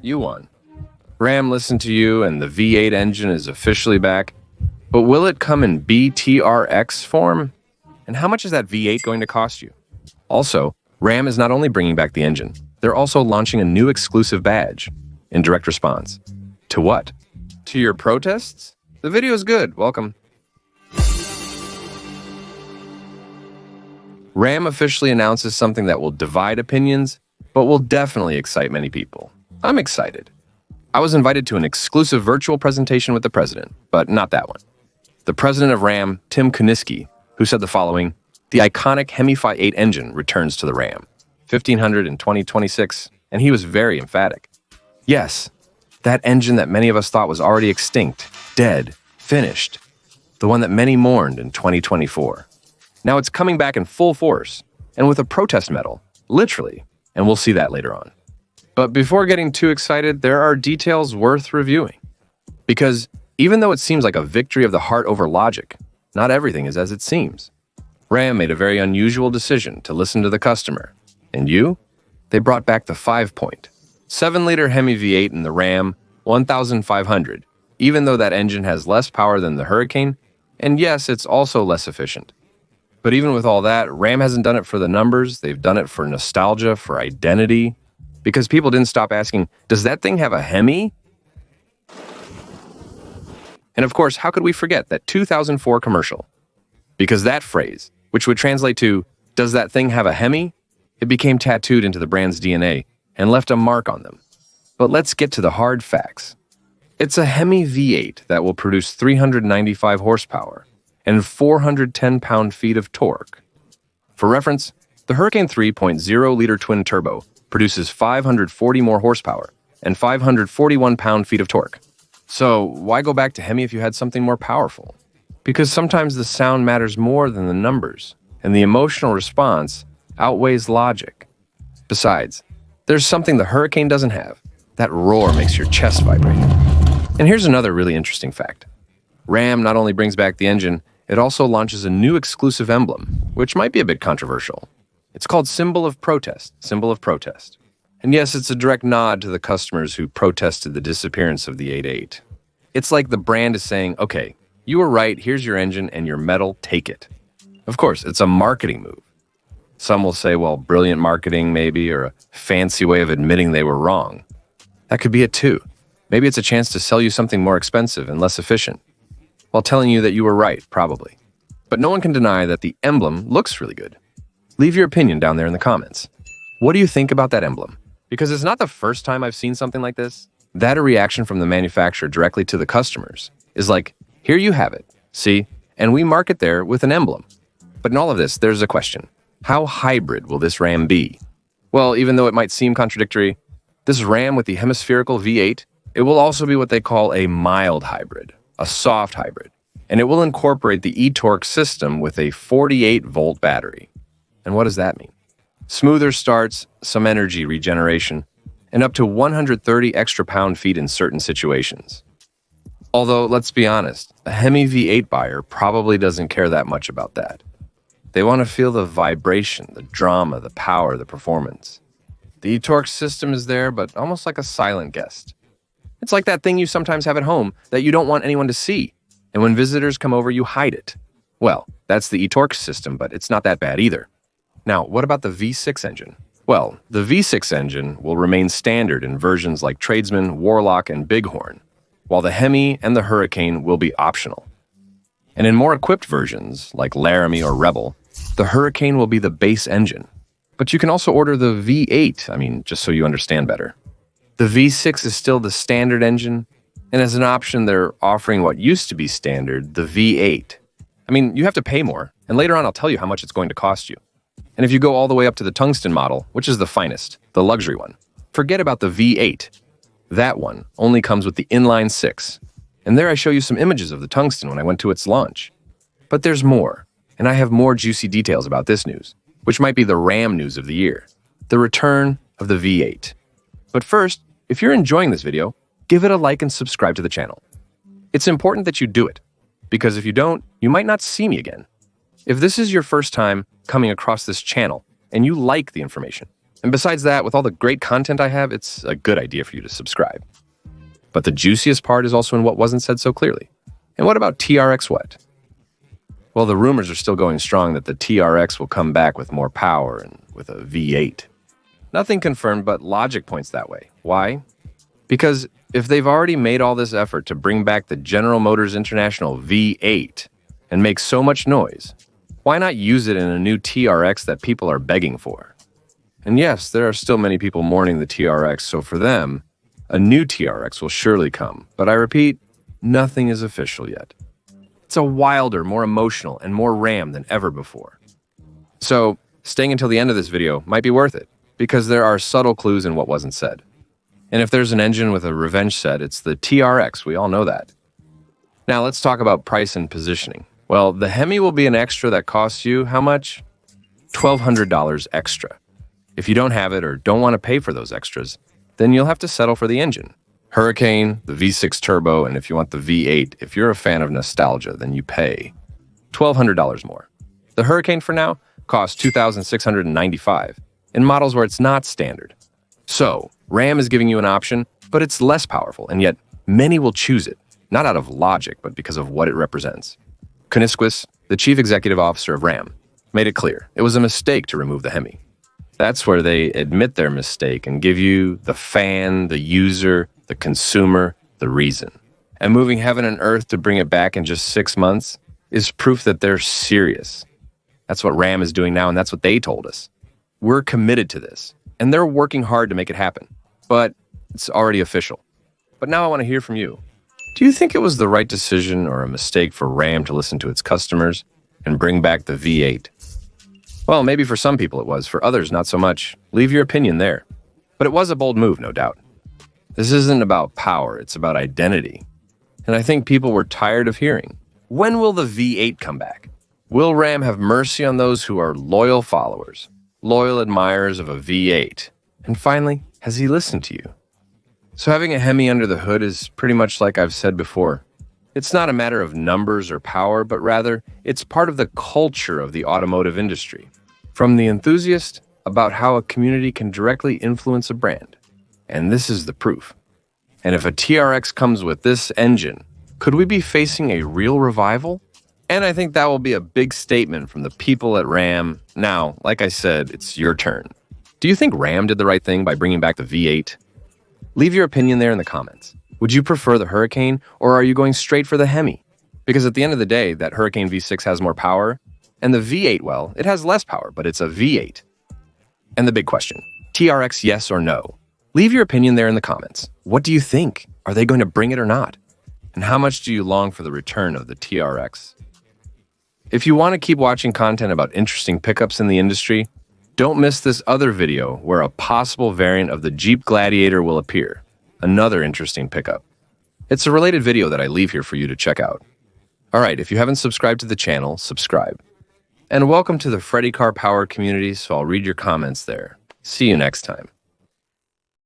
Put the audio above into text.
You won. RAM listened to you and the V8 engine is officially back. But will it come in BTRX form? And how much is that V8 going to cost you? Also, RAM is not only bringing back the engine, they're also launching a new exclusive badge. In direct response. To what? To your protests? The video is good. Welcome. RAM officially announces something that will divide opinions, but will definitely excite many people. I'm excited. I was invited to an exclusive virtual presentation with the president, but not that one. The president of RAM, Tim Kuniski, who said the following: the iconic Hemi Fi-8 engine returns to the RAM, 1500 in 2026, and he was very emphatic. Yes, that engine that many of us thought was already extinct, dead, finished, the one that many mourned in 2024. Now it's coming back in full force, and with a protest medal, literally, and we'll see that later on. But before getting too excited, there are details worth reviewing. Because even though it seems like a victory of the heart over logic, not everything is as it seems. RAM made a very unusual decision to listen to the customer. And you? They brought back the 5-point, 7-liter Hemi V8 in the RAM 1500, even though that engine has less power than the Hurricane, and yes, it's also less efficient. But even with all that, RAM hasn't done it for the numbers, they've done it for nostalgia, for identity, because people didn't stop asking, does that thing have a Hemi? And of course, how could we forget that 2004 commercial? Because that phrase, which would translate to, does that thing have a Hemi? It became tattooed into the brand's DNA and left a mark on them. But let's get to the hard facts. It's a Hemi V8 that will produce 395 horsepower and 410 pound-feet of torque. For reference, the Hurricane 3.0-liter twin-turbo produces 540 more horsepower and 541 pound-feet of torque. So why go back to Hemi if you had something more powerful? Because sometimes the sound matters more than the numbers, and the emotional response outweighs logic. Besides, there's something the Hurricane doesn't have. That roar makes your chest vibrate. And here's another really interesting fact. RAM not only brings back the engine, it also launches a new exclusive emblem, which might be a bit controversial. It's called Symbol of Protest, Symbol of Protest. And yes, it's a direct nod to the customers who protested the disappearance of the 8.8. It's like the brand is saying, okay, you were right, here's your engine and your medal, take it. Of course, it's a marketing move. Some will say, well, brilliant marketing maybe, or a fancy way of admitting they were wrong. That could be it too. Maybe it's a chance to sell you something more expensive and less efficient, while telling you that you were right, probably. But no one can deny that the emblem looks really good. Leave your opinion down there in the comments. What do you think about that emblem? Because it's not the first time I've seen something like this. That a reaction from the manufacturer directly to the customers is like, here you have it, see? And we mark it there with an emblem. But in all of this, there's a question. How hybrid will this RAM be? Well, even though it might seem contradictory, this RAM with the hemispherical V8, it will also be what they call a mild hybrid, a soft hybrid. And it will incorporate the e-torque system with a 48-volt battery. And what does that mean? Smoother starts, some energy regeneration, and up to 130 extra pound-feet in certain situations. Although, let's be honest, a Hemi V8 buyer probably doesn't care that much about that. They want to feel the vibration, the drama, the power, the performance. The e-torque system is there, but almost like a silent guest. It's like that thing you sometimes have at home that you don't want anyone to see, and when visitors come over, you hide it. Well, that's the e-torque system, but it's not that bad either. Now, what about the V6 engine? Well, the V6 engine will remain standard in versions like Tradesman, Warlock, and Bighorn, while the Hemi and the Hurricane will be optional. And in more equipped versions, like Laramie or Rebel, the Hurricane will be the base engine. But you can also order the V8, just so you understand better. The V6 is still the standard engine, and as an option, they're offering what used to be standard, the V8. You have to pay more, and later on I'll tell you how much it's going to cost you. And if you go all the way up to the tungsten model, which is the finest, the luxury one, forget about the V8. That one only comes with the inline 6. And there I show you some images of the tungsten when I went to its launch. But there's more, and I have more juicy details about this news, which might be the RAM news of the year, the return of the V8. But first, if you're enjoying this video, give it a like and subscribe to the channel. It's important that you do it, because if you don't, you might not see me again. If this is your first time coming across this channel and you like the information, And besides that, with all the great content I have, it's a good idea for you to subscribe. But the juiciest part is also in what wasn't said so clearly. And what about TRX what? Well, the rumors are still going strong that the TRX will come back with more power and with a V8. Nothing confirmed, but logic points that way. Why? Because if they've already made all this effort to bring back the General Motors International V8 and make so much noise, why not use it in a new TRX that people are begging for? And yes, there are still many people mourning the TRX, so for them, a new TRX will surely come. But I repeat, nothing is official yet. It's a wilder, more emotional, and more RAM than ever before. So, staying until the end of this video might be worth it, because there are subtle clues in what wasn't said. And if there's an engine with a revenge set, it's the TRX, we all know that. Now let's talk about price and positioning. Well, the Hemi will be an extra that costs you, how much? $1,200 extra. If you don't have it or don't want to pay for those extras, then you'll have to settle for the engine. Hurricane, the V6 Turbo, and if you want the V8, if you're a fan of nostalgia, then you pay $1,200 more. The Hurricane for now costs $2,695 in models where it's not standard. So, RAM is giving you an option, but it's less powerful, and yet many will choose it, not out of logic, but because of what it represents. Kuniskis, the chief executive officer of RAM, made it clear it was a mistake to remove the Hemi. That's where they admit their mistake and give you the fan, the user, the consumer, the reason. And moving heaven and earth to bring it back in just 6 months is proof that they're serious. That's what RAM is doing now, and that's what they told us. We're committed to this, and they're working hard to make it happen. But it's already official. But now I want to hear from you. Do you think it was the right decision or a mistake for RAM to listen to its customers and bring back the V8? Well, maybe for some people it was, for others not so much. Leave your opinion there. But it was a bold move, no doubt. This isn't about power, it's about identity. And I think people were tired of hearing, when will the V8 come back? Will RAM have mercy on those who are loyal followers, loyal admirers of a V8? And finally, has he listened to you? So having a Hemi under the hood is pretty much like I've said before. It's not a matter of numbers or power, but rather, it's part of the culture of the automotive industry. From the enthusiast about how a community can directly influence a brand. And this is the proof. And if a TRX comes with this engine, could we be facing a real revival? And I think that will be a big statement from the people at RAM. Now, like I said, it's your turn. Do you think RAM did the right thing by bringing back the V8? Leave your opinion there in the comments. Would you prefer the Hurricane, or are you going straight for the Hemi? Because at the end of the day, that Hurricane V6 has more power, and the V8, well, it has less power, but it's a V8. And the big question, TRX yes or no? Leave your opinion there in the comments. What do you think? Are they going to bring it or not? And how much do you long for the return of the TRX? If you want to keep watching content about interesting pickups in the industry, don't miss this other video where a possible variant of the Jeep Gladiator will appear. Another interesting pickup. It's a related video that I leave here for you to check out. Alright, if you haven't subscribed to the channel, subscribe. And welcome to the Freddy Car Power community, so I'll read your comments there. See you next time.